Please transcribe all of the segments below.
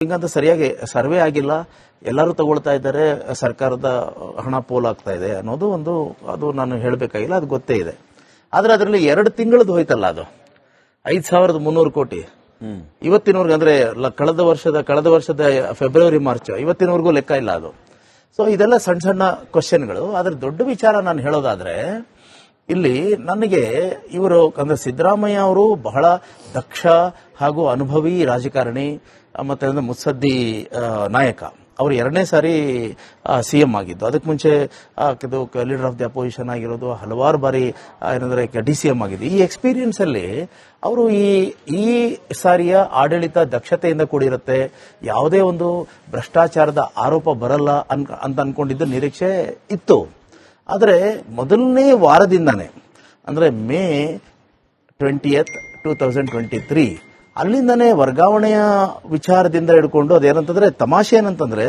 ಹಿಂಗಂತ ಸರಿಯಾಗಿ ಸರ್ವೆ ಆಗಿಲ್ಲ, ಎಲ್ಲರೂ ತಗೊಳ್ತಾ ಇದ್ದಾರೆ, ಸರ್ಕಾರದ ಹಣ ಪೋಲಾಗ್ತಾ ಇದೆ ಅನ್ನೋದು ಅದು ನಾನು ಹೇಳಬೇಕಾಗಿಲ್ಲ, ಅದು ಗೊತ್ತೇ ಇದೆ. ಆದ್ರೆ ಅದರಲ್ಲಿ 2 ತಿಂಗಳದ್ದು ಹೋಯ್ತಲ್ಲ, ಅದು 5,300 ಕೋಟಿ ಇವತ್ತಿನವರೆಗೂ, ಅಂದ್ರೆ ಕಳೆದ ವರ್ಷದ ಫೆಬ್ರವರಿ ಮಾರ್ಚ್ ಇವತ್ತಿನವರೆಗೂ ಲೆಕ್ಕ ಇಲ್ಲ ಅದು. ಸೊ ಇದೆಲ್ಲ ಸಣ್ಣ ಸಣ್ಣ ಕ್ವಶನ್ಗಳು. ಆದ್ರೆ ದೊಡ್ಡ ವಿಚಾರ ನಾನು ಹೇಳೋದಾದ್ರೆ, ಇಲ್ಲಿ ನನಗೆ ಇವರು ಅಂದ್ರೆ ಸಿದ್ದರಾಮಯ್ಯ ಅವರು ಬಹಳ ದಕ್ಷ ಹಾಗೂ ಅನುಭವಿ ರಾಜಕಾರಣಿ ಮತ್ತೆ ಮುತ್ಸದ್ದಿ ನಾಯಕ. ಅವರು 2ನೇ ಸಾರಿ ಸಿಎಂ ಆಗಿದ್ದು. ಅದಕ್ಕೆ ಮುಂಚೆ ಲೀಡರ್ ಆಫ್ ದಿ ಅಪೋಸಿಷನ್ ಆಗಿರೋದು, ಹಲವಾರು ಬಾರಿ ಏನಂದ್ರೆ ಡಿಸಿಎಂ ಆಗಿದ್ದು. ಈ ಎಕ್ಸ್ಪೀರಿಯನ್ಸ್ ಅಲ್ಲಿ ಅವರು ಈ ಸಾರಿಯ ಆಡಳಿತ ದಕ್ಷತೆಯಿಂದ ಕೂಡಿರುತ್ತೆ, ಯಾವುದೇ ಒಂದು ಭ್ರಷ್ಟಾಚಾರದ ಆರೋಪ ಬರಲ್ಲ ಅಂತ ಅನ್ಕೊಂಡಿದ್ದ ನಿರೀಕ್ಷೆ ಇತ್ತು. ಆದರೆ ಮೊದಲನೇ ವಾರದಿಂದಾನೆ, ಅಂದ್ರೆ ಮೇ 20th 2023 ಅಲ್ಲಿಂದನೇ ವರ್ಗಾವಣೆಯ ವಿಚಾರದಿಂದ ಹಿಡ್ಕೊಂಡು ಅದೇನಂತಂದ್ರೆ, ತಮಾಷೆ ಏನಂತಂದ್ರೆ,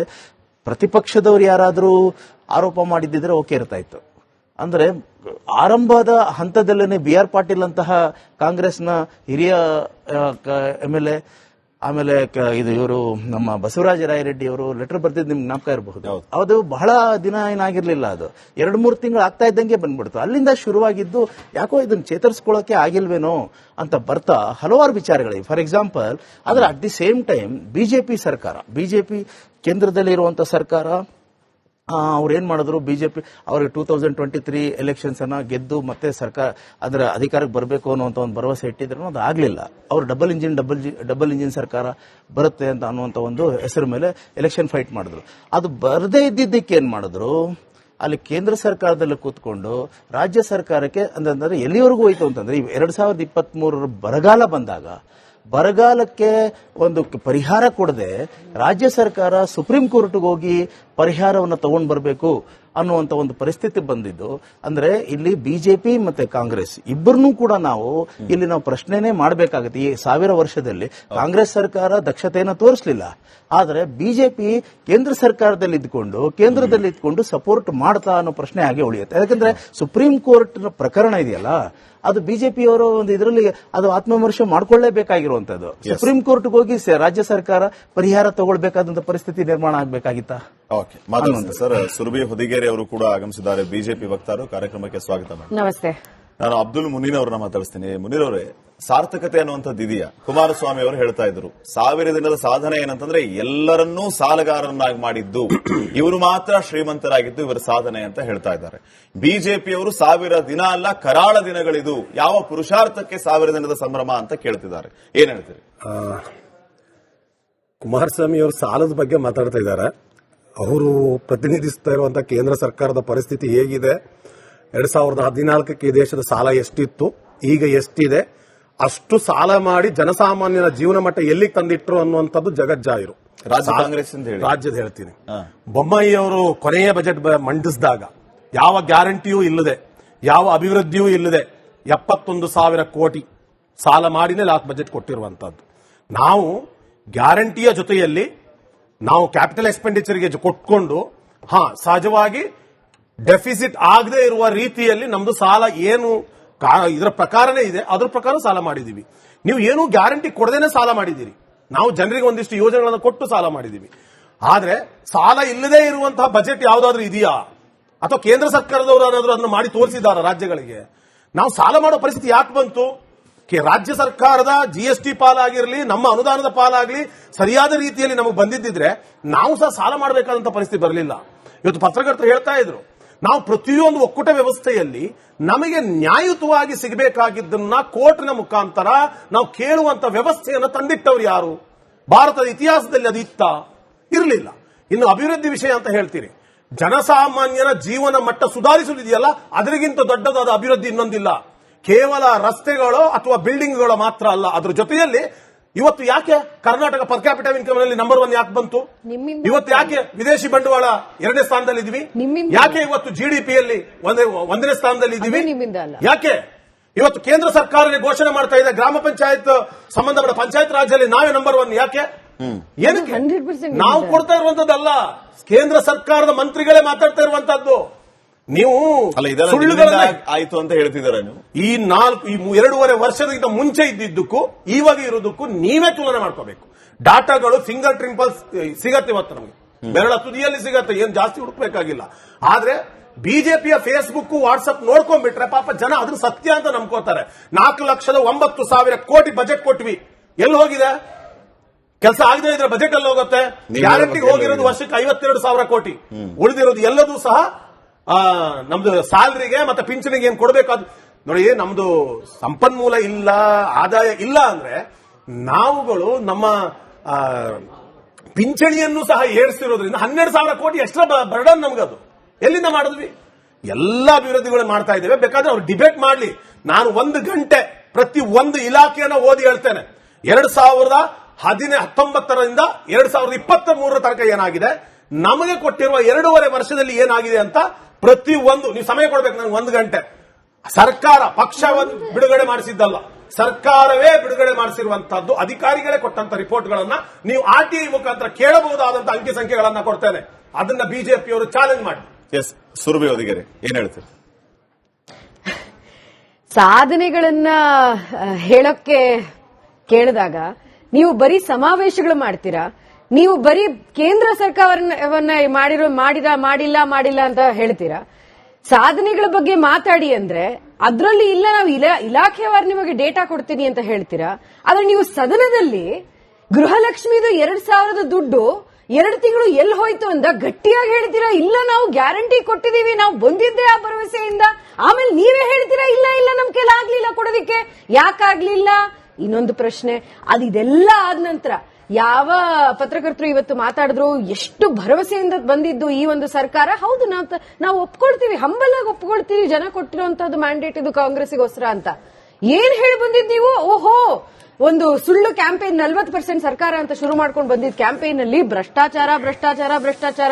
ಪ್ರತಿಪಕ್ಷದವರು ಯಾರಾದರೂ ಆರೋಪ ಮಾಡಿದ್ದಿದ್ರೆ ಓಕೆ ಇರ್ತಾ ಇತ್ತು. ಅಂದ್ರೆ ಆರಂಭದ ಹಂತದಲ್ಲೇನೆ BR ಪಾಟೀಲ್ ಅಂತಹ ಕಾಂಗ್ರೆಸ್ನ ಹಿರಿಯ MLA, ಆಮೇಲೆ ಇವರು ನಮ್ಮ ಬಸವರಾಜ ರಾಯರೆಡ್ಡಿ ಅವರು ಲೆಟರ್ ಬರ್ತಿದ್ದು ನಿಮ್ಗೆ ಜ್ಞಾಪಕ ಇರಬಹುದು. ಅದು ಬಹಳ ದಿನ ಏನಾಗಿರ್ಲಿಲ್ಲ, ಅದು 2-3 ತಿಂಗಳು ಆಗ್ತಾ ಇದ್ದಂಗೆ ಬಂದ್ಬಿಡ್ತು. ಅಲ್ಲಿಂದ ಶುರುವಾಗಿದ್ದು ಯಾಕೋ ಇದನ್ನ ಚೇತರಿಸ್ಕೊಳ್ಳೋಕೆ ಆಗಿಲ್ವೇನೋ ಅಂತ ಬರ್ತಾ ಹಲವಾರು ವಿಚಾರಗಳಿವೆ. ಫಾರ್ ಎಕ್ಸಾಂಪಲ್, ಆದ್ರೆ at the same time BJP ಕೇಂದ್ರದಲ್ಲಿ ಇರುವಂತಹ ಸರ್ಕಾರ ಅವ್ರೇನ್ ಮಾಡಿದ್ರು, ಬಿಜೆಪಿ ಅವ್ರಿಗೆ 2023 ಎಲೆಕ್ಷನ್ಸ್ ಅನ್ನ ಗೆದ್ದು ಮತ್ತೆ ಸರ್ಕಾರ ಅಂದ್ರೆ ಅಧಿಕಾರಕ್ಕೆ ಬರಬೇಕು ಅನ್ನುವಂತ ಒಂದು ಭರವಸೆ ಇಟ್ಟಿದ್ರು, ಅದು ಆಗ್ಲಿಲ್ಲ. ಅವರು ಡಬಲ್ ಇಂಜಿನ್ ಸರ್ಕಾರ ಬರುತ್ತೆ ಅಂತ ಅನ್ನುವಂತ ಒಂದು ಹೆಸರು ಮೇಲೆ ಎಲೆಕ್ಷನ್ ಫೈಟ್ ಮಾಡಿದ್ರು. ಅದು ಬರದೇ ಇದ್ದಿದ್ದಕ್ಕೆ ಏನ್ ಮಾಡಿದ್ರು, ಅಲ್ಲಿ ಕೇಂದ್ರ ಸರ್ಕಾರದಲ್ಲಿ ಕೂತ್ಕೊಂಡು ರಾಜ್ಯ ಸರ್ಕಾರಕ್ಕೆ ಅಂದ್ರೆ ಎಲ್ಲಿವರೆಗೂ ಹೋಯ್ತು ಅಂತಂದ್ರೆ, 2023 ಬರಗಾಲ ಬಂದಾಗ ಬರಗಾಲಕ್ಕೆ ಒಂದು ಪರಿಹಾರ ಕೊಡದೆ ರಾಜ್ಯ ಸರ್ಕಾರ ಸುಪ್ರೀಂ ಕೋರ್ಟ್ಗೆ ಹೋಗಿ ಪರಿಹಾರವನ್ನು ತಗೊಂಡು ಬರಬೇಕು ಅನ್ನುವಂತ ಒಂದು ಪರಿಸ್ಥಿತಿ ಬಂದಿದ್ದು. ಅಂದ್ರೆ ಇಲ್ಲಿ ಬಿಜೆಪಿ ಮತ್ತೆ ಕಾಂಗ್ರೆಸ್ ಇಬ್ಬರನ್ನೂ ಕೂಡ ಇಲ್ಲಿ ನಾವು ಪ್ರಶ್ನೆನೇ ಮಾಡಬೇಕಾಗುತ್ತೆ. ಈ 1000 ವರ್ಷದಲ್ಲಿ ಕಾಂಗ್ರೆಸ್ ಸರ್ಕಾರ ದಕ್ಷತೆಯನ್ನು ತೋರಿಸಲಿಲ್ಲ, ಆದ್ರೆ ಬಿಜೆಪಿ ಕೇಂದ್ರದಲ್ಲಿ ಇದ್ಕೊಂಡು ಸಪೋರ್ಟ್ ಮಾಡ್ತಾ ಅನ್ನೋ ಪ್ರಶ್ನೆ ಹಾಗೆ ಉಳಿಯುತ್ತೆ. ಯಾಕಂದ್ರೆ ಸುಪ್ರೀಂ ಕೋರ್ಟ್ ಪ್ರಕರಣ ಇದೆಯಲ್ಲ, ಅದು ಬಿಜೆಪಿಯವರ ಒಂದು ಇದರಲ್ಲಿ ಅದು ಆತ್ಮವಿಮರ್ಶೆ ಮಾಡ್ಕೊಳ್ಳೇಬೇಕಾಗಿರುವಂತದ್ದು. ಸುಪ್ರೀಂ ಕೋರ್ಟ್ಗೆ ಹೋಗಿ ರಾಜ್ಯ ಸರ್ಕಾರ ಪರಿಹಾರ ತಗೊಳ್ಬೇಕಾದಂತ ಪರಿಸ್ಥಿತಿ ನಿರ್ಮಾಣ ಆಗಬೇಕಾಗಿತ್ತ. ಸರ್, ಸುರಭಿ ಹೊದಿಗೇರಿ ಅವರು ಕೂಡ ಆಗಮಿಸಿದ್ದಾರೆ, ಬಿಜೆಪಿ ವಕ್ತಾರರು. ಕಾರ್ಯಕ್ರಮಕ್ಕೆ ಸ್ವಾಗತ. ನಮಸ್ತೆ. ನಾನು ಅಬ್ದುಲ್ ಮುನೀರ್ ಅವರನ್ನ ಮಾತಾಡಿಸ್ತೀನಿ. ಮುನೀರ್ ಅವರೇ, ಸಾರ್ಥಕತೆ ಅನ್ನುವಂಥದ್ದು ಇದೆಯಾ? ಕುಮಾರಸ್ವಾಮಿ ಅವರು ಹೇಳ್ತಾ ಇದ್ರು 1000 ದಿನದ ಸಾಧನೆ ಏನಂತಂದ್ರೆ ಎಲ್ಲರನ್ನೂ ಸಾಲಗಾರರನ್ನಾಗಿ ಮಾಡಿದ್ದು, ಇವರು ಮಾತ್ರ ಶ್ರೀಮಂತರಾಗಿದ್ದು ಇವರ ಸಾಧನೆ ಅಂತ ಹೇಳ್ತಾ ಇದ್ದಾರೆ. ಬಿಜೆಪಿಯವರು 1000 ದಿನ ಅಲ್ಲ, ಕರಾಳ ದಿನಗಳಿದು, ಯಾವ ಪುರುಷಾರ್ಥಕ್ಕೆ 1000 ದಿನದ ಸಂಭ್ರಮ ಅಂತ ಕೇಳ್ತಿದ್ದಾರೆ. ಏನ್ ಹೇಳ್ತೀರಿ? ಕುಮಾರಸ್ವಾಮಿ ಅವರು ಸಾಲದ ಬಗ್ಗೆ ಮಾತಾಡ್ತಾ ಇದ್ದಾರೆ. ಅವರು ಪ್ರತಿನಿಧಿಸ್ತಾ ಇರುವಂತಹ ಕೇಂದ್ರ ಸರ್ಕಾರದ ಪರಿಸ್ಥಿತಿ ಹೇಗಿದೆ, 2014ಕ್ಕೆ ಈ ದೇಶದ ಸಾಲ ಎಷ್ಟಿತ್ತು, ಈಗ ಎಷ್ಟಿದೆ, ಅಷ್ಟು ಸಾಲ ಮಾಡಿ ಜನಸಾಮಾನ್ಯನ ಜೀವನ ಮಟ್ಟ ಎಲ್ಲಿಗೆ ತಂದಿಟ್ರು ಅನ್ನುವಂಥದ್ದು ಜಗಜ್ಜಾಹಿರು. ರಾಜ್ಯದ ಹೇಳ್ತೀನಿ. ಬೊಮ್ಮಾಯಿ ಅವರು ಕೊನೆಯ ಬಜೆಟ್ ಮಂಡಿಸಿದಾಗ ಯಾವ ಗ್ಯಾರಂಟಿಯೂ ಇಲ್ಲದೆ, ಯಾವ ಅಭಿವೃದ್ಧಿಯೂ ಇಲ್ಲದೆ 71,000 ಕೋಟಿ ಸಾಲ ಮಾಡಿನೇ ಲಾಸ್ಟ್ ಬಜೆಟ್ ಕೊಟ್ಟಿರುವಂತದ್ದು. ನಾವು ಗ್ಯಾರಂಟಿಯ ಜೊತೆಯಲ್ಲಿ ನಾವು ಕ್ಯಾಪಿಟಲ್ ಎಕ್ಸ್ಪೆಂಡಿಚರ್ಗೆ ಕೊಟ್ಕೊಂಡು ಸಹಜವಾಗಿ ಡೆಫಿಸಿಟ್ ಆಗದೆ ಇರುವ ರೀತಿಯಲ್ಲಿ ನಮ್ದು ಸಾಲ ಏನು ಇದರ ಪ್ರಕಾರನೇ ಇದೆ, ಅದ್ರ ಪ್ರಕಾರ ಸಾಲ ಮಾಡಿದೀವಿ. ನೀವು ಏನು ಗ್ಯಾರಂಟಿ ಕೊಡದೇನೆ ಸಾಲ ಮಾಡಿದ್ದೀರಿ. ನಾವು ಜನರಿಗೆ ಒಂದಿಷ್ಟು ಯೋಜನೆಗಳನ್ನು ಕೊಟ್ಟು ಸಾಲ ಮಾಡಿದೀವಿ. ಆದ್ರೆ ಸಾಲ ಇಲ್ಲದೆ ಇರುವಂತಹ ಬಜೆಟ್ ಯಾವ್ದಾದ್ರೂ ಇದೆಯಾ? ಅಥವಾ ಕೇಂದ್ರ ಸರ್ಕಾರದವರು ಏನಾದ್ರೂ ಅದನ್ನು ಮಾಡಿ ತೋರಿಸಿದಾರ ರಾಜ್ಯಗಳಿಗೆ? ನಾವು ಸಾಲ ಮಾಡೋ ಪರಿಸ್ಥಿತಿ ಯಾಕೆ ಬಂತು? ರಾಜ್ಯ ಸರ್ಕಾರದ GST ಪಾಲಾಗಿರಲಿ, ನಮ್ಮ ಅನುದಾನದ ಪಾಲಾಗಲಿ ಸರಿಯಾದ ರೀತಿಯಲ್ಲಿ ನಮಗೆ ಬಂದಿದ್ದಿದ್ರೆ ನಾವು ಸಹ ಸಾಲ ಮಾಡಬೇಕಾದಂತ ಪರಿಸ್ಥಿತಿ ಬರಲಿಲ್ಲ. ಇವತ್ತು ಪತ್ರಕರ್ತರು ಹೇಳ್ತಾ ಇದ್ರು, ನಾವು ಪ್ರತಿಯೊಂದು ಒಕ್ಕೂಟ ವ್ಯವಸ್ಥೆಯಲ್ಲಿ ನಮಗೆ ನ್ಯಾಯಯುತವಾಗಿ ಸಿಗಬೇಕಾಗಿದ್ದನ್ನ ಕೋರ್ಟ್ನ ಮುಖಾಂತರ ನಾವು ಕೇಳುವಂತ ವ್ಯವಸ್ಥೆಯನ್ನು ತಂದಿಟ್ಟವರು ಯಾರು? ಭಾರತದ ಇತಿಹಾಸದಲ್ಲಿ ಅದು ಇರಲಿಲ್ಲ. ಇನ್ನು ಅಭಿವೃದ್ಧಿ ವಿಷಯ ಅಂತ ಹೇಳ್ತೀರಿ, ಜನಸಾಮಾನ್ಯನ ಜೀವನ ಮಟ್ಟ ಸುಧಾರಿಸುವುದಿದೆಯಲ್ಲ, ಅದರಿಗಿಂತ ದೊಡ್ಡದಾದ ಅಭಿವೃದ್ಧಿ ಇನ್ನೊಂದಿಲ್ಲ. ಕೇವಲ ರಸ್ತೆಗಳು ಅಥವಾ ಬಿಲ್ಡಿಂಗ್ಗಳು ಮಾತ್ರ ಅಲ್ಲ, ಅದ್ರ ಜೊತೆಯಲ್ಲಿ ಇವತ್ತು ಯಾಕೆ ಕರ್ನಾಟಕ ಪರ್ ಕ್ಯಾಪಿಟಲ್ ಇನ್ಕಮ್ ನಲ್ಲಿ ನಂಬರ್ 1 ಯಾಕೆ ಬಂತು? ಇವತ್ತು ಯಾಕೆ ವಿದೇಶಿ ಬಂಡವಾಳ 2ನೇ ಸ್ಥಾನದಲ್ಲಿ ಇದೀವಿ? ಯಾಕೆ ಇವತ್ತು GDPಯಲ್ಲಿ 1ನೇ ಸ್ಥಾನದಲ್ಲಿ ಇದೀವಿ? ಯಾಕೆ ಇವತ್ತು ಕೇಂದ್ರ ಸರ್ಕಾರ ಘೋಷಣೆ ಮಾಡ್ತಾ ಇದೆ ಗ್ರಾಮ ಪಂಚಾಯತ್ ಸಂಬಂಧಪಟ್ಟ ಪಂಚಾಯತ್ ರಾಜ್ಯದಲ್ಲಿ ನಾವೇ ನಂಬರ್ 1? ಯಾಕೆ? ಏನಕ್ಕೆ? ನಾವು ಕೊಡ್ತಾ ಇರುವಂತದ್ದಲ್ಲ, ಕೇಂದ್ರ ಸರ್ಕಾರದ ಮಂತ್ರಿಗಳೇ ಮಾತಾಡ್ತಾ ಇರುವಂತದ್ದು. ನೀವು ಅಲ್ಲ ಇದೆಲ್ಲ ಸುಳ್ಳುಗಳನ್ನ ನಿಮ್ಮಿಂದ ಆಯ್ತು ಅಂತ ಹೇಳ್ತಿದ್ದೀರಾ ನೀವು? ಈ 2.5 ವರ್ಷದಿಂದ ಮುಂಚೆ ಇದ್ದಿದ್ದಕ್ಕೂ ಇವಾಗ ಇರೋದಕ್ಕೂ ನೀವೇ ತುಲನೆ ಮಾಡ್ಕೋಬೇಕು. ಡಾಟಾಗಳು ಫಿಂಗರ್ ಟ್ರಿಂಪಲ್ಸ್ ಸಿಗತ್ತೆ ಇವತ್ತು ನಮಗೆ, ಬೆರಳ ತುದಿಯಲ್ಲಿ ಸಿಗತ್ತೆ, ಏನ್ ಜಾಸ್ತಿ ಹುಡುಕ್ಬೇಕಾಗಿಲ್ಲ. ಆದ್ರೆ ಬಿಜೆಪಿಯ ಫೇಸ್ಬುಕ್ ವಾಟ್ಸ್ಆಪ್ ನೋಡ್ಕೊಂಡ್ಬಿಟ್ರೆ ಪಾಪ ಜನ ಅದ್ರ ಸತ್ಯ ಅಂತ ನಂಬ್ಕೋತಾರೆ. 4,09,000 ಕೋಟಿ ಬಜೆಟ್ ಕೊಟ್ವಿ, ಎಲ್ಲಿ ಹೋಗಿದೆ? ಕೆಲಸ ಆಗದೆ ಇದ್ರೆ ಬಜೆಟ್ ಅಲ್ಲಿ ಹೋಗುತ್ತೆ. ಗ್ಯಾರಂಟಿ ಹೋಗಿರೋದು ವರ್ಷಕ್ಕೆ 52,000 ಕೋಟಿ, ಉಳಿದಿರೋದು ಎಲ್ಲದೂ ಸಹ ನಮ್ದು ಸ್ಯಾಲರಿಗೆ ಮತ್ತೆ ಪಿಂಚಣಿಗೆ ಏನ್ ಕೊಡಬೇಕಾದ. ನೋಡಿ, ನಮ್ದು ಸಂಪನ್ಮೂಲ ಇಲ್ಲ, ಆದಾಯ ಇಲ್ಲ ಅಂದ್ರೆ ನಾವುಗಳು ನಮ್ಮ ಪಿಂಚಣಿಯನ್ನು ಸಹ ಏರಿಸಿರೋದ್ರಿಂದ 12,000 ಕೋಟಿ ಎಕ್ಸ್ಟ್ರಾ ಬರ್ಡನ್ ನಮ್ಗದು ಎಲ್ಲಿಂದ ಮಾಡಿದ್ವಿ? ಎಲ್ಲ ಅಭಿವೃದ್ಧಿಗಳು ಮಾಡ್ತಾ ಇದ್ದೇವೆ. ಬೇಕಾದ್ರೆ ಅವ್ರು ಡಿಬೇಟ್ ಮಾಡ್ಲಿ. ನಾನು 1 ಗಂಟೆ ಪ್ರತಿ ಒಂದು ಇಲಾಖೆಯನ್ನ ಓದಿ ಹೇಳ್ತೇನೆ. 2019ರಿಂದ 2023 ತನಕ ಏನಾಗಿದೆ, ನಮಗೆ ಕೊಟ್ಟಿರುವ 2.5 ವರ್ಷದಲ್ಲಿ ಏನಾಗಿದೆ ಅಂತ ಪ್ರತಿ ಒಂದು ನೀವು ಸಮಯ ಕೊಡ್ಬೇಕು. ನನಗೆ 1 ಗಂಟೆ. ಸರ್ಕಾರ ಪಕ್ಷವನ್ನು ಬಿಡುಗಡೆ ಮಾಡಿಸಿದ್ದಲ್ಲ, ಸರ್ಕಾರವೇ ಬಿಡುಗಡೆ ಮಾಡಿಸಿರುವಂತಹದ್ದು, ಅಧಿಕಾರಿಗಳೇ ಕೊಟ್ಟಂತ ರಿಪೋರ್ಟ್ಗಳನ್ನ ನೀವು RTI ಮುಖಾಂತರ ಕೇಳಬಹುದಾದಂತಹ ಅಂಕಿ ಸಂಖ್ಯೆಗಳನ್ನ ಕೊಡ್ತೇನೆ. ಅದನ್ನ ಬಿಜೆಪಿಯವರು ಚಾಲೆಂಜ್ ಮಾಡಿ. ಎಸ್, ಸುರಭಿ ಹೊದಿಗೆರೆ ಏನ್ ಹೇಳ್ತೀರಿ? ಸಾಧನೆಗಳನ್ನ ಹೇಳಕ್ಕೆ ಕೇಳಿದಾಗ ನೀವು ಬರೀ ಸಮಾವೇಶಗಳು ಮಾಡ್ತೀರಾ, ನೀವು ಬರೀ ಕೇಂದ್ರ ಸರ್ಕಾರವನ್ನ ಮಾಡಿಲ್ಲ ಅಂತ ಹೇಳ್ತೀರಾ. ಸಾಧನೆಗಳ ಬಗ್ಗೆ ಮಾತಾಡಿ ಅಂದ್ರೆ ಅದ್ರಲ್ಲಿ ಇಲ್ಲ, ನಾವು ಇಲಾಖೆವಾರು ನಿಮಗೆ ಡೇಟಾ ಕೊಡ್ತೀನಿ ಅಂತ ಹೇಳ್ತೀರಾ. ಆದ್ರೆ ನೀವು ಸದನದಲ್ಲಿ ಗೃಹಲಕ್ಷ್ಮಿದು 2,000 ದುಡ್ಡು 2 ತಿಂಗಳು ಎಲ್ಲಿ ಹೋಯ್ತು ಅಂತ ಗಟ್ಟಿಯಾಗಿ ಹೇಳ್ತೀರಾ. ಇಲ್ಲ, ನಾವು ಗ್ಯಾರಂಟಿ ಕೊಟ್ಟಿದೀವಿ, ನಾವು ಬಂದಿದ್ದೆ ಆ ಭರವಸೆಯಿಂದ. ಆಮೇಲೆ ನೀವೇ ಹೇಳ್ತೀರಾ ಇಲ್ಲ ನಮ್ ಕೈಲಿ ಆಗ್ಲಿಲ್ಲ ಕೊಡೋದಿಕ್ಕೆ. ಯಾಕಾಗ್ಲಿಲ್ಲ? ಇನ್ನೊಂದು ಪ್ರಶ್ನೆ, ಇದೆಲ್ಲ ಆದ ನಂತರ ಯಾವ ಪತ್ರಕರ್ತರು ಇವತ್ತು ಮಾತಾಡಿದ್ರು, ಎಷ್ಟು ಭರವಸೆಯಿಂದ ಬಂದಿದ್ದು ಈ ಒಂದು ಸರ್ಕಾರ. ಹೌದು, ನಾವು ಒಪ್ಕೊಳ್ತೀವಿ, ಹಂಬಲ್ ಆಗಿ ಒಪ್ಕೊಳ್ತೀವಿ, ಜನ ಕೊಟ್ಟಿರುವಂತಹದ್ದು ಮ್ಯಾಂಡೇಟ್ ಇದು ಕಾಂಗ್ರೆಸ್ಗೋಸ್ಕರ ಅಂತ. ಏನ್ ಹೇಳಿ ಬಂದಿದ್ ನೀವು? ಓಹೋ, ಒಂದು ಸುಳ್ಳು ಕ್ಯಾಂಪೇನ್ 40% ಸರ್ಕಾರ ಅಂತ ಶುರು ಮಾಡ್ಕೊಂಡು ಬಂದಿದ್ದ ಕ್ಯಾಂಪೇನ್ ಅಲ್ಲಿ ಭ್ರಷ್ಟಾಚಾರ.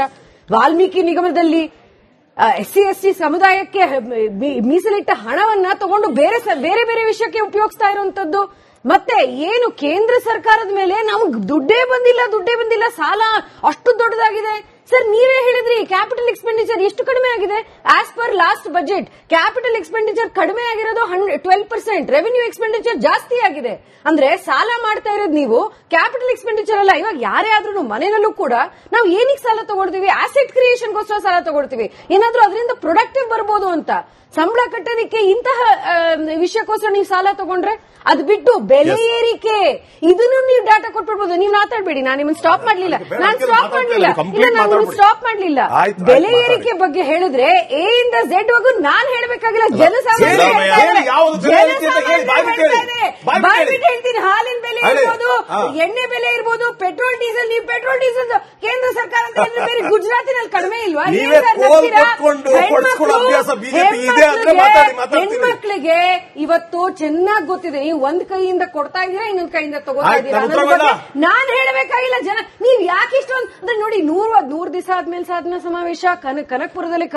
ವಾಲ್ಮೀಕಿ ನಿಗಮದಲ್ಲಿ SC/ST ಸಮುದಾಯಕ್ಕೆ ಮೀಸಲಿಟ್ಟ ಹಣವನ್ನ ತಗೊಂಡು ಬೇರೆ ಬೇರೆ ವಿಷಯಕ್ಕೆ ಉಪಯೋಗಿಸ್ತಾ ಇರುವಂತದ್ದು. ಮತ್ತೆ ಏನು ಕೇಂದ್ರ ಸರ್ಕಾರದ ಮೇಲೆ ನಮ್ಗೆ ದುಡ್ಡೇ ಬಂದಿಲ್ಲ, ಸಾಲ ಅಷ್ಟು ದೊಡ್ಡದಾಗಿದೆ. ಸರ್, ನೀವೇ ಹೇಳಿದ್ರಿ ಕ್ಯಾಪಿಟಲ್ ಎಕ್ಸ್ಪೆಂಡಿಚರ್ ಎಷ್ಟು ಕಡಿಮೆ ಆಗಿದೆ. As per last budget capital expenditure ಕಡಿಮೆ ಆಗಿರೋದು 12%, ರೆವಿನ್ಯೂ ಎಕ್ಸ್ಪೆಂಡಿಚರ್ ಜಾಸ್ತಿ ಆಗಿದೆ. ಅಂದ್ರೆ ಸಾಲ ಮಾಡ್ತಾ ಇರೋದು ನೀವು, ಕ್ಯಾಪಿಟಲ್ ಎಕ್ಸ್ಪೆಂಡಿಚರ್ ಅಲ್ಲ. ಇವಾಗ ಯಾರೇ ಆದ್ರೂ ಮನೆಯಲ್ಲೂ ಕೂಡ ನಾವು ಏನಕ್ಕೆ ಸಾಲ ತಗೊಳ್ತೀವಿ? ಆಸೆಟ್ ಕ್ರಿಯೇಷನ್ಗೋಸ್ಕರ ಸಾಲ ತಗೊಳ್ತೀವಿ, ಏನಾದ್ರೂ ಅದರಿಂದ ಪ್ರೊಡಕ್ಟಿವ್ ಬರ್ಬೋದು ಅಂತ. ಸಂಬಳ ಕಟ್ಟೋದಿಕ್ಕೆ ಇಂತಹ ವಿಷಯಕ್ಕೋಸ್ಕರ ನೀವು ಸಾಲ ತಗೊಂಡ್ರೆ ಅದು ಬಿಟ್ಟು ಬೆಲೆ ಏರಿಕೆ, ಇದನ್ನು ನೀವು ಡಾಟಾ ಕೊಟ್ಬಿಡ್ಬೋದು. ನೀವು ಮಾತಾಡಬೇಡಿ, ನಾನು ನಿಮ್ಮನ್ನು ಸ್ಟಾಪ್ ಮಾಡಲಿಲ್ಲ. ಬೆಲೆ ಏರಿಕೆ ಬಗ್ಗೆ ಹೇಳಿದ್ರೆ A ಇಂದ Z ವರೆಗೂ ನಾನ್ ಹೇಳಬೇಕಾಗಿಲ್ಲ. ಹೇಳ್ತೀನಿ, ಹಾಲಿನ ಬೆಲೆ ಇರ್ಬೋದು, ಎಣ್ಣೆ ಬೆಲೆ ಇರ್ಬೋದು, ಪೆಟ್ರೋಲ್ ಡೀಸೆಲ್. ನೀವು ಪೆಟ್ರೋಲ್ ಡೀಸೆಲ್ ಕೇಂದ್ರ ಸರ್ಕಾರ ಅಂತ ಹೇಳಿದ್ರೆ ಬೇರೆ ಗುಜರಾತಿನಲ್ಲಿ ಕಡಿಮೆ ಇಲ್ವಾ? ಹೆಣ್ಮಕ್ಳಿಗೆ ಇವತ್ತು ಚೆನ್ನಾಗಿ ಗೊತ್ತಿದೆ, ನೀವು ಒಂದ್ ಕೈಯಿಂದ ಕೊಡ್ತಾ ಇದ್ದೀರಾ, ಇನ್ನೊಂದ್ ಕೈಯಿಂದ ತಗೋತಾ ಇದ್ದೀರಾ. ನಾನ್ ಹೇಳಬೇಕಾಗಿಲ್ಲ. ಜನ ನೀವ್ ಯಾಕೆ ಇಷ್ಟೊಂದು ಅಂದ್ರೆ ನೋಡಿ, 100 ದಿವಸ ಆದ್ಮೇಲೆ ಸಾಧನಾ ಸಮಾವೇಶ ಕನಕಪುರದಲ್ಲಿ